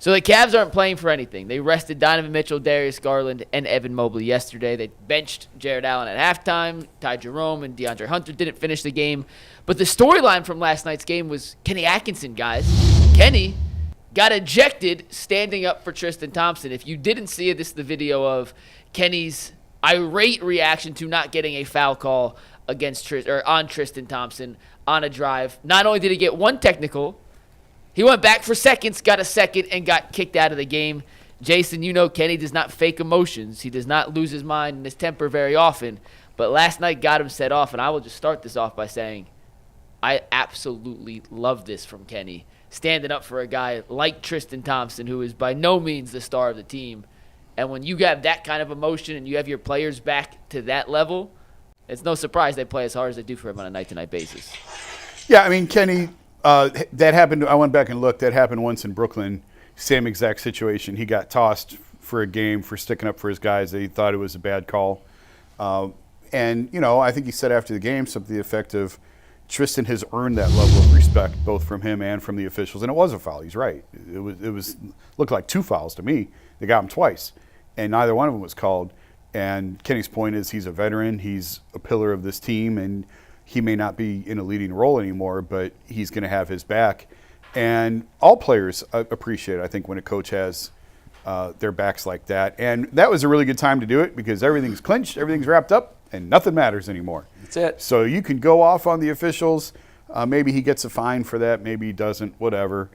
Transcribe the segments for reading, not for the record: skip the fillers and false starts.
So the Cavs aren't playing for anything. They rested Donovan Mitchell, Darius Garland, and Evan Mobley yesterday. They benched Jared Allen at halftime. Ty Jerome and DeAndre Hunter didn't finish the game. But the storyline from last night's game was Kenny Atkinson, guys. Kenny got ejected standing up for Tristan Thompson. If you didn't see it, this is the video of Kenny's irate reaction to not getting a foul call on Tristan Thompson on a drive. Not only did he get one technical, he went back for seconds, got a second, and got kicked out of the game. Jason, you know Kenny does not fake emotions. He does not lose his mind and his temper very often. But last night got him set off, and I will just start this off by saying I absolutely love this from Kenny, standing up for a guy like Tristan Thompson, who is by no means the star of the team. And when you have that kind of emotion and you have your players back to that level, it's no surprise they play as hard as they do for him on a night-to-night basis. Yeah, I mean, Kenny, that happened. I went back and looked. That happened once in Brooklyn. Same exact situation. He got tossed for a game for sticking up for his guys. They thought it was a bad call. And, you know, I think he said after the game something to the effect of Tristan has earned that level of respect both from him and from the officials. And it was a foul. He's right. It looked like 2 fouls to me. They got him twice, and neither one of them was called. And Kenny's point is he's a veteran. He's a pillar of this team, and he may not be in a leading role anymore, but he's going to have his back. And all players appreciate it, I think, when a coach has their backs like that. And that was a really good time to do it because everything's clinched, everything's wrapped up, and nothing matters anymore. That's it. So you can go off on the officials. Maybe he gets a fine for that. Maybe he doesn't, whatever.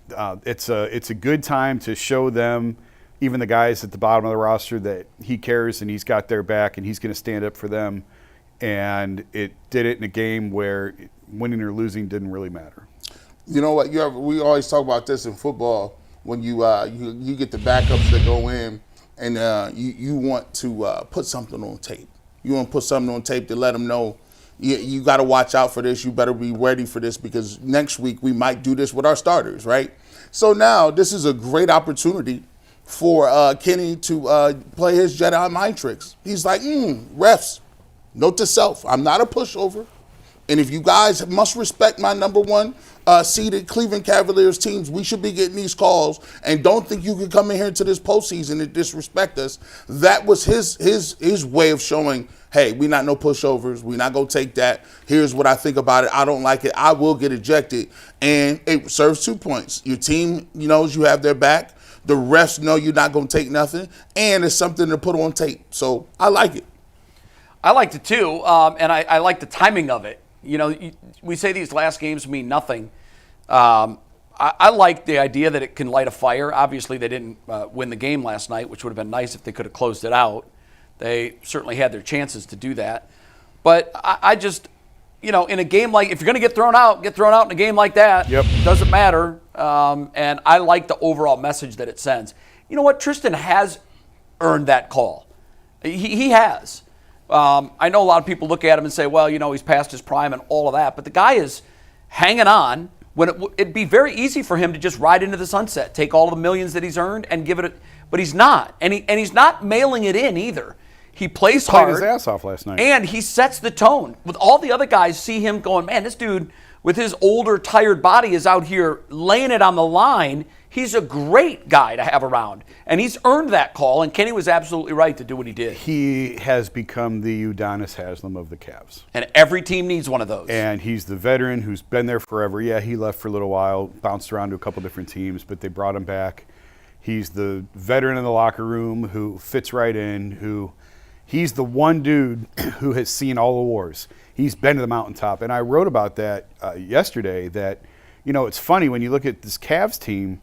It's a good time to show them, even the guys at the bottom of the roster, that he cares and he's got their back and he's going to stand up for them. And it did it in a game where winning or losing didn't really matter. You know what? We always talk about this in football when you get the backups that go in and you want to put something on tape. You want to put something on tape to let them know you got to watch out for this. You better be ready for this because next week we might do this with our starters, right? So now this is a great opportunity for Kenny to play his Jedi mind tricks. He's like, refs, note to self, I'm not a pushover. And if you guys must respect my number one seeded Cleveland Cavaliers teams, we should be getting these calls. And don't think you can come in here into this postseason and disrespect us. That was his way of showing, hey, we're not no pushovers. We're not going to take that. Here's what I think about it. I don't like it. I will get ejected. And it serves 2 points. Your team knows you have their back. The refs know you're not going to take nothing. And it's something to put on tape. So I like it. I liked it too, and I like the timing of it. You know, we say these last games mean nothing. I like the idea that it can light a fire. Obviously, they didn't win the game last night, which would have been nice if they could have closed it out. They certainly had their chances to do that. But I just, in a game like, if you're going to get thrown out in a game like that. Yep. Doesn't matter. And I like the overall message that it sends. You know what? Tristan has earned that call. He has. I know a lot of people look at him and say, well, he's past his prime and all of that. But the guy is hanging on. When it'd be very easy for him to just ride into the sunset, take all the millions that he's earned and give it. But he's not. And he's not mailing it in either. He plays hard. Played his ass off last night. And he sets the tone. With all the other guys see him going, man, this dude with his older, tired body is out here laying it on the line. He's a great guy to have around. And he's earned that call, and Kenny was absolutely right to do what he did. He has become the Udonis Haslem of the Cavs. And every team needs one of those. And he's the veteran who's been there forever. Yeah, he left for a little while, bounced around to a couple different teams, but they brought him back. He's the veteran in the locker room who fits right in, he's the one dude who has seen all the wars. He's been to the mountaintop. And I wrote about that yesterday that, it's funny when you look at this Cavs team,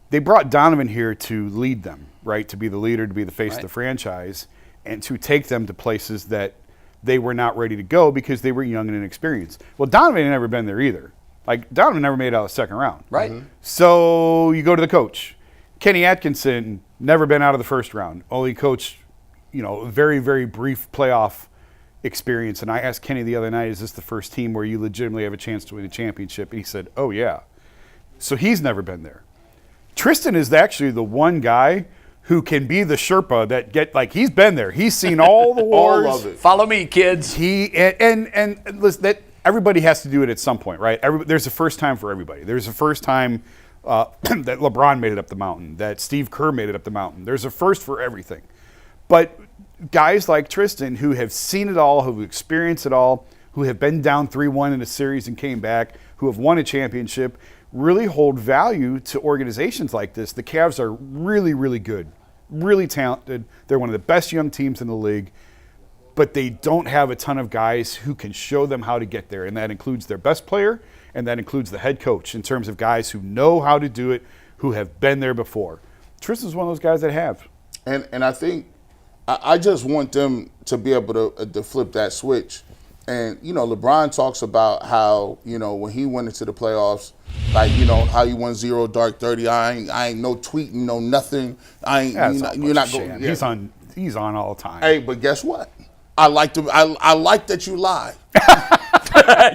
they brought Donovan here to lead them, right? To be the leader, to be the face of the franchise, and to take them to places that they were not ready to go because they were young and inexperienced. Well, Donovan had never been there either. Like, Donovan never made it out of the second round. Right. Mm-hmm. So you go to the coach. Kenny Atkinson, never been out of the first round. Only coached, a very, very brief playoff experience. And I asked Kenny the other night, is this the first team where you legitimately have a chance to win a championship? And he said, oh, yeah. So he's never been there. Tristan is actually the one guy who can be the Sherpa that he's been there. He's seen all the wars. All of it. Follow me, kids. And listen, that everybody has to do it at some point, right? There's a first time for everybody. There's a first time that LeBron made it up the mountain, that Steve Kerr made it up the mountain. There's a first for everything. But guys like Tristan, who have seen it all, who have experienced it all, who have been down 3-1 in a series and came back, who have won a championship, really hold value to organizations like this. The Cavs are really, really good, really talented. They're one of the best young teams in the league, but they don't have a ton of guys who can show them how to get there, and that includes their best player, and that includes the head coach in terms of guys who know how to do it, who have been there before. Tristan's one of those guys that have. And I think I just want them to be able to flip that switch. And, you know, LeBron talks about how, you know, when he went into the playoffs, like, you know, how he won 0 dark 30. I ain't no tweeting, no nothing. You're not going. Yeah. He's on all the time. Hey, but guess what? I like that you lied.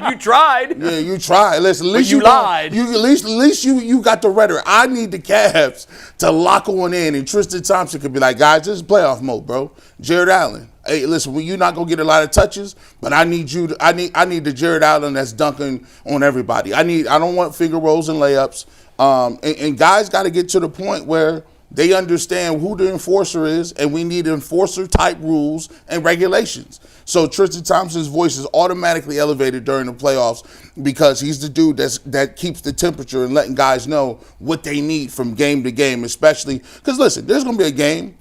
You tried. Yeah, you tried. Listen, at least you lied. At least you got the rhetoric. I need the Cavs to lock on in, and Tristan Thompson could be like, guys, this is playoff mode, bro. Jared Allen. Hey, listen, you're not gonna get a lot of touches, but I need the Jared Allen that's dunking on everybody. I don't want finger rolls and layups. And guys got to get to the point where they understand who the enforcer is, and we need enforcer-type rules and regulations. So Tristan Thompson's voice is automatically elevated during the playoffs because he's the dude that keeps the temperature and letting guys know what they need from game to game, especially because, listen, there's going to be a game.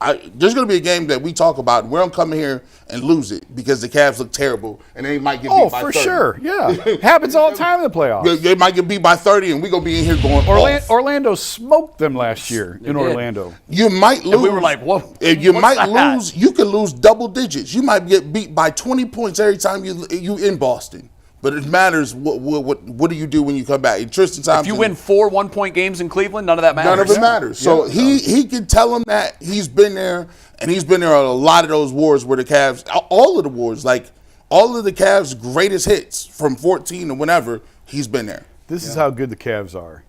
There's going to be a game that we talk about, and we're going to come in here and lose it because the Cavs look terrible, and they might get beat by 30. Oh, for sure. Yeah. Happens all the time in the playoffs. They might get beat by 30, and we're going to be in here going off. Orlando smoked them last year in Orlando. You might lose. And we were like, whoa. You might lose. You could lose double digits. You might get beat by 20 points every time you in Boston. But it matters what do you do when you come back. And Tristan Thompson, if you win 4 1-point games in Cleveland, none of that matters. None of it matters. So he can tell them that he's been there, and he's been there on a lot of those wars where the Cavs, all of the wars, like all of the Cavs' greatest hits from 14 or whenever, he's been there. This is how good the Cavs are.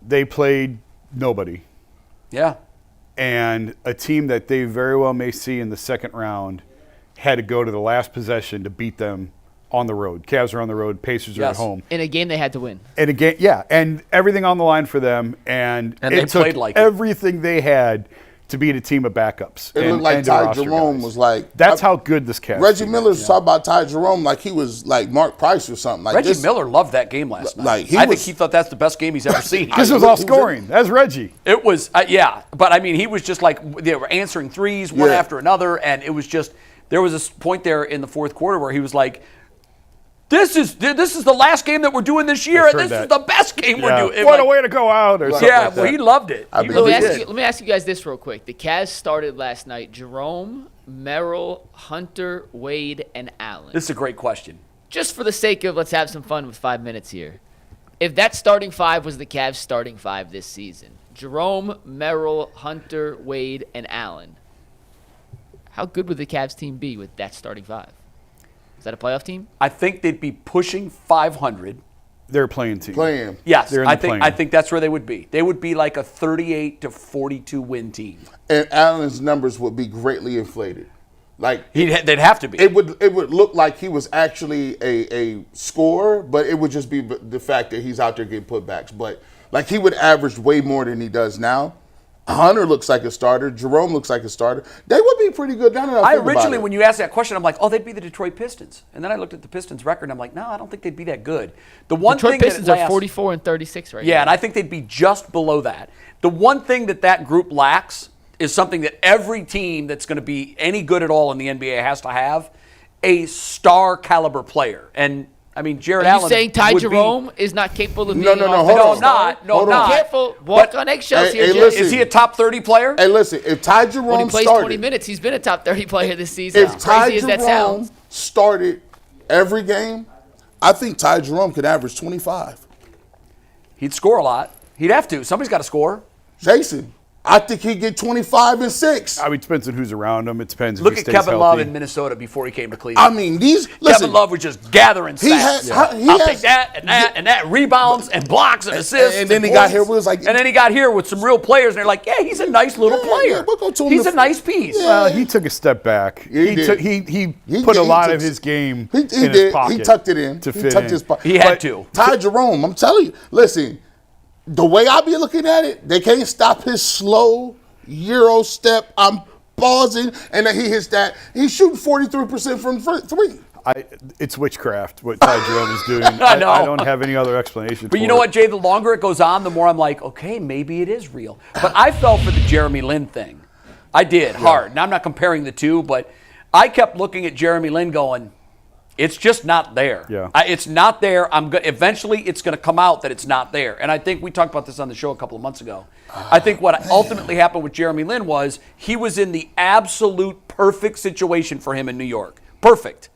They played nobody. Yeah. And a team that they very well may see in the second round had to go to the last possession to beat them on the road. Cavs are on the road. Pacers are at home. In a game they had to win. In a game, yeah, and everything on the line for them. And they it took played like everything they had to beat a team of backups. It looked like Ty Jerome was like. That's how good this Cavs Reggie team Miller's is. talking about Ty Jerome like he was like Mark Price or something. Like Reggie Miller loved that game last night. Like I think he thought that's the best game he's ever seen. This was all scoring. That's Reggie. It was, yeah. But, I mean, he was just like, they were answering threes one after another, and it was just, there was a point there in the fourth quarter where he was like, This is the last game that we're doing this year, and this is the best game we're doing. What a way to go out. Or something like well, he loved it. Let me ask you guys this real quick. The Cavs started last night. Jerome, Merrill, Hunter, Wade, and Allen. This is a great question. Just for the sake of let's have some fun with 5 minutes here. If that starting 5 was the Cavs' starting 5 this season, Jerome, Merrill, Hunter, Wade, and Allen, how good would the Cavs team be with that starting 5? Is that a playoff team? I think they'd be pushing 500. They're a playing team. Yes, I think that's where they would be. They would be like a 38 to 42 win team. And Allen's numbers would be greatly inflated. Like they'd have to be. It would look like he was actually a scorer, but it would just be the fact that he's out there getting putbacks. But like he would average way more than he does now. Hunter looks like a starter. Jerome looks like a starter. They would be pretty good. I originally, when you asked that question, I'm like, oh, they'd be the Detroit Pistons. And then I looked at the Pistons' record, and I'm like, no, I don't think they'd be that good. The one Detroit thing Pistons are 44 and 36 right now. Yeah, and I think they'd be just below that. The one thing that group lacks is something that every team that's going to be any good at all in the NBA has to have, a star caliber player. And I mean, Jared Allen. Are you saying Ty Jerome is not capable of being No, hold on. No, I'm not. Be careful. Walk on eggshells here, Jay. Listen. Is he a top 30 player? Hey, listen, if Ty Jerome when he plays started, 20 minutes, he's been a top 30 player this season. If Ty Jerome started every game, I think Ty Jerome could average 25. He'd score a lot. He'd have to. Somebody's got to score. Jason, I think he'd get 25 and 6. I mean, it depends on who's around him. It depends if Look he at stays Kevin healthy. Love in Minnesota before he came to Cleveland. I mean, listen, Kevin Love was just gathering stats. I'll take that, rebounds and blocks and assists. And then he got here with some real players, and they're like, yeah, he's a nice little player. We'll go to him He's a nice piece. Well, he took a step back. He put a lot of his game in his pocket. He tucked it in. To fit tucked in. his pocket. He had to. Ty Jerome, I'm telling you, listen, the way I be looking at it, they can't stop his slow Euro step. I'm pausing, and then he hits that. He's shooting 43% from three. It's witchcraft, what Ty Jerome is doing. I know. I don't have any other explanation But for you know it. what, Jay? The longer it goes on, the more I'm like, okay, maybe it is real. But I fell for the Jeremy Lin thing. I did, hard. Now, I'm not comparing the two, but I kept looking at Jeremy Lin going, it's just not there. Yeah. It's not there. Eventually, it's going to come out that it's not there. And I think we talked about this on the show a couple of months ago. I think what ultimately happened with Jeremy Lin was he was in the absolute perfect situation for him in New York. Perfect.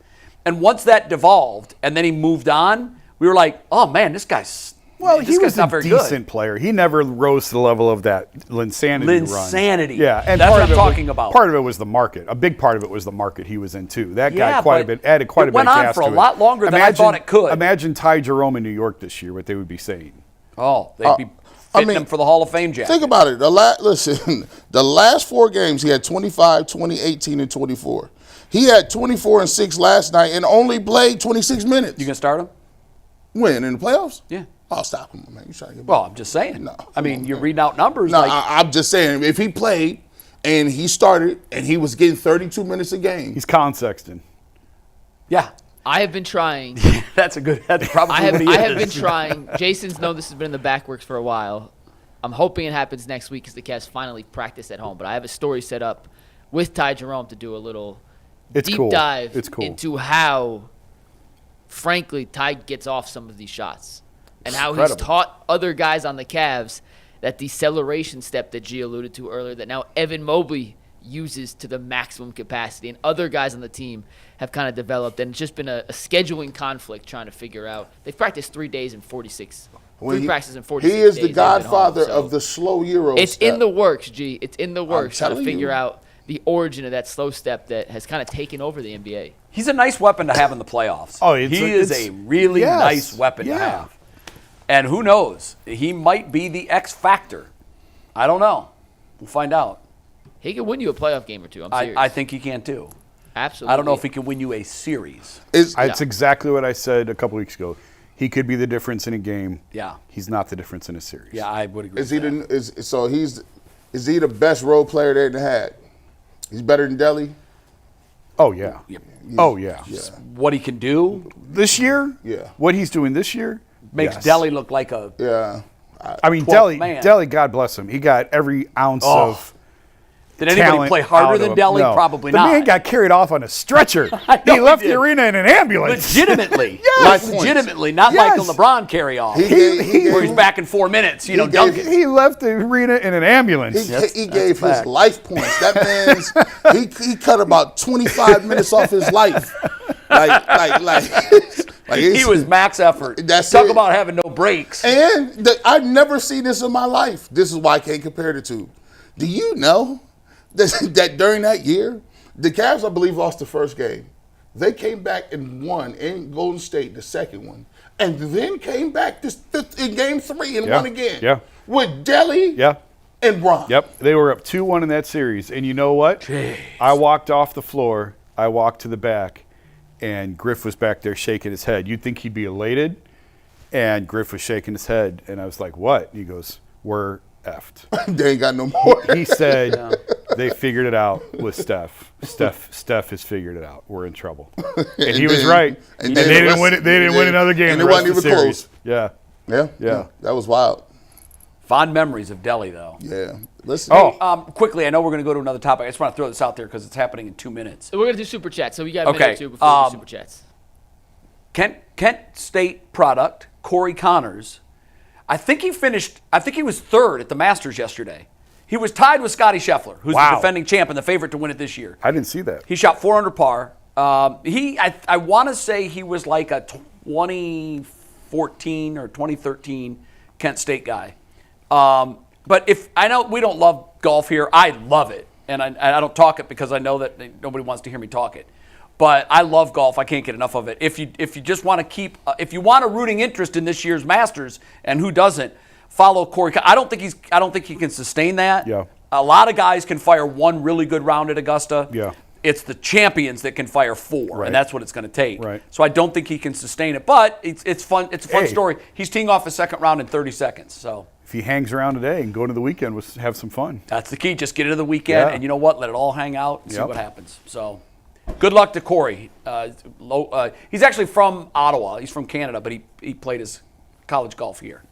And once that devolved and then he moved on, we were like, oh, man, this guy's he was not a very decent good. player. He never rose to the level of that Linsanity run. Linsanity. Yeah, and That's part what of I'm it talking was, about. Part of it was the market. A big part of it was the market he was in too. That guy Yeah, quite a but bit added quite a it bit went of on gas for to a it. lot longer than I thought it could. Imagine Ty Jerome in New York this year, what they would be saying. Oh, they'd be fitting him for the Hall of Fame jacket. Think about it. Listen, the last 4 games, he had 25, 20, 18, and 24. He had 24 and 6 last night and only played 26 minutes. You gonna start him? When? In the playoffs? Yeah. I'll stop him, man. You trying to get Well, I'm just saying. No, I mean, you're reading out numbers. No, like, I'm just saying, if he played and he started and he was getting 32 minutes a game. He's Colin Sexton. yeah, I have been trying. that's probably I what he is. have been trying. Jason's known this has been in the backworks for a while. I'm hoping it happens next week because the Cavs finally practice at home. But I have a story set up with Ty Jerome to do a little deep dive into how, frankly, Ty gets off some of these shots and how he's taught other guys on the Cavs that deceleration step that G alluded to earlier that now Evan Mobley uses to the maximum capacity, and other guys on the team have kind of developed, and it's just been a scheduling conflict trying to figure out. They've practiced 3 days in 46. Practices in 46 He is days the godfather home, so of the slow Euro it's step. in the works, G. It's in the works trying to telling figure you. out the origin of that slow step that has kind of taken over the NBA. He's a nice weapon to have in the playoffs. Oh, he is a really nice weapon to have. And who knows? He might be the X factor. I don't know. We'll find out. He could win you a playoff game or two. I'm serious. I think he can too. Absolutely. I don't know if he can win you a series. It's exactly what I said a couple weeks ago. He could be the difference in a game. Yeah. He's not the difference in a series. Yeah, I would agree. Is he the best role player they ever had? He's better than Delly? Oh, yeah. Oh, yeah. What he can do This year? Yeah. What he's doing this year? makes Yes. Delly look like a Yeah. I mean, 12th man. Delly, God bless him. He got every ounce of Did anybody talent play out harder of than him. Delly? No. Probably the not. The man got carried off on a stretcher. I know He left he the did. arena in an ambulance. Legitimately. Life points. Legitimately, not Yes. like a LeBron carry off. He Where he's back in 4 minutes, he dunking. He left the arena in an ambulance. He gave his life points. That man's he cut about 25 minutes off his life. He was max effort. That's Talk it. about having no breaks. And I've never seen this in my life. This is why I can't compare the two. Do you know that during that year, the Cavs, I believe, lost the first game. They came back and won in Golden State, the second one, and then came back in Game 3 and won again. Yeah. With Delly Yeah. and Ron. Yep. They were up 2-1 in that series. And you know what? Jeez. I walked off the floor. I walked to the back. And Griff was back there shaking his head. You'd think he'd be elated. And Griff was shaking his head. And I was like, what? And he goes, we're effed. They ain't got no more. He said they figured it out with Steph. Steph has figured it out. We're in trouble. And he was right. And they didn't win it. They didn't win another game. And the it rest wasn't of the even series. close. Yeah. Yeah. That was wild. Fond memories of Delly, though. Yeah. Listen. Quickly, I know we're going to go to another topic. I just want to throw this out there because it's happening in 2 minutes. We're going to do Super Chats, so we got a minute Okay, or two before we do Super Chats. Kent State product, Corey Connors. I think he was third at the Masters yesterday. He was tied with Scottie Scheffler, who's the defending champ and the favorite to win it this year. I didn't see that. He shot 4 under par. I want to say he was like a 2014 or 2013 Kent State guy. But if I know we don't love golf here, I love it, and I don't talk it because I know that nobody wants to hear me talk it. But I love golf. I can't get enough of it. If you just want to keep, if you want a rooting interest in this year's Masters, and who doesn't, follow Corey. I don't think he can sustain that. Yeah. A lot of guys can fire one really good round at Augusta. Yeah. It's the champions that can fire 4, Right. and that's what it's going to take. Right. So I don't think he can sustain it. But it's fun. It's a fun Hey. story. He's teeing off his second round in 30 seconds. So if he hangs around today and go into the weekend, we'll have some fun. That's the key. Just get into the weekend, Yeah. and you know what? Let it all hang out and see Yep. what happens. So, good luck to Corey. He's actually from Ottawa. He's from Canada, but he played his college golf here.